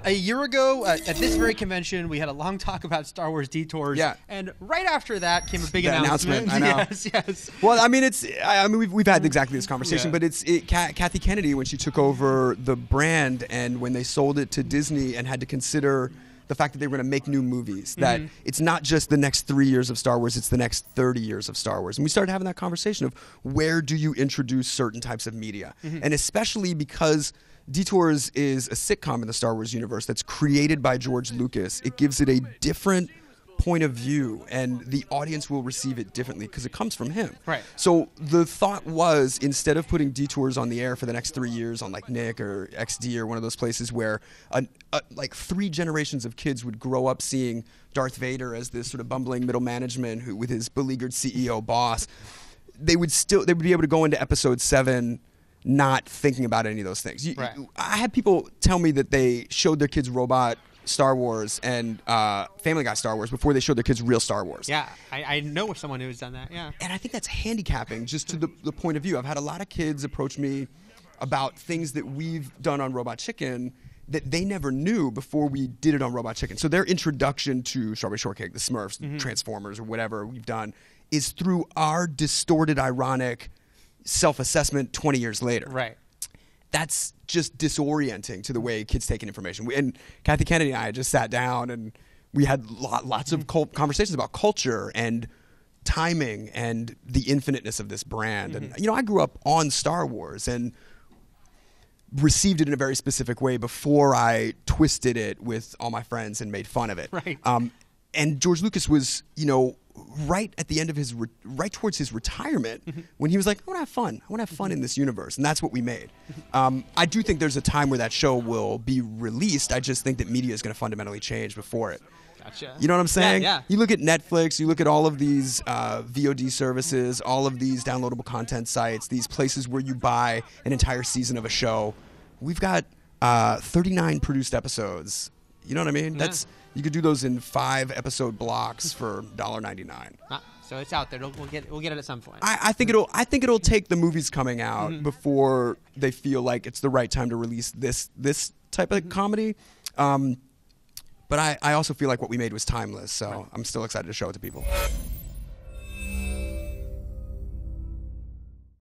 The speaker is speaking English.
a year ago at this very convention, we had a long talk about Star Wars Detours. Yeah. And right after that came a big announcement. I know. Yes. Well, I mean, we've had exactly this conversation, but Kathy Kennedy, when she took over the brand and when they sold it to Disney and had to consider the fact that they were going to make new movies, that it's not just the next 3 years of Star Wars, it's the next 30 years of Star Wars. And we started having that conversation of where do you introduce certain types of media? And especially because Detours is a sitcom in the Star Wars universe that's created by George Lucas, it gives it a different point of view, and the audience will receive it differently because it comes from him. Right. So the thought was, instead of putting Detours on the air for the next 3 years on like Nick or XD or one of those places where like 3 generations of kids would grow up seeing Darth Vader as this sort of bumbling middle management who, with his beleaguered CEO boss, they would be able to go into episode 7 not thinking about any of those things. Right. I had people tell me that they showed their kids Robot Star Wars and Family Guy Star Wars before they showed their kids real Star Wars. Yeah, I know someone who's done that, yeah. And I think that's handicapping just to the point of view. I've had a lot of kids approach me about things that we've done on Robot Chicken that they never knew before we did it on Robot Chicken. So their introduction to Strawberry Shortcake, the Smurfs, Transformers, or whatever we've done is through our distorted, ironic self-assessment 20 years later. Right. That's just disorienting to the way kids take in information. And Kathy Kennedy and I just sat down and we had lots of conversations about culture and timing and the infiniteness of this brand. And, you know, I grew up on Star Wars and received it in a very specific way before I twisted it with all my friends and made fun of it. Right. And George Lucas was, you know, right at the end of his, right towards his retirement, when he was like, I want to have fun. I want to have fun in this universe. And that's what we made. I do think there's a time where that show will be released. I just think that media is going to fundamentally change before it. Gotcha. You know what I'm saying? Yeah. You look at Netflix, you look at all of these VOD services, all of these downloadable content sites, these places where you buy an entire season of a show. We've got 39 produced episodes. You know what I mean? Yeah. You could do those in 5-episode blocks for $1.99. So it's out there. We'll get it at some point. I think it'll take the movies coming out before they feel like it's the right time to release this type of comedy. But I also feel like what we made was timeless, so I'm still excited to show it to people.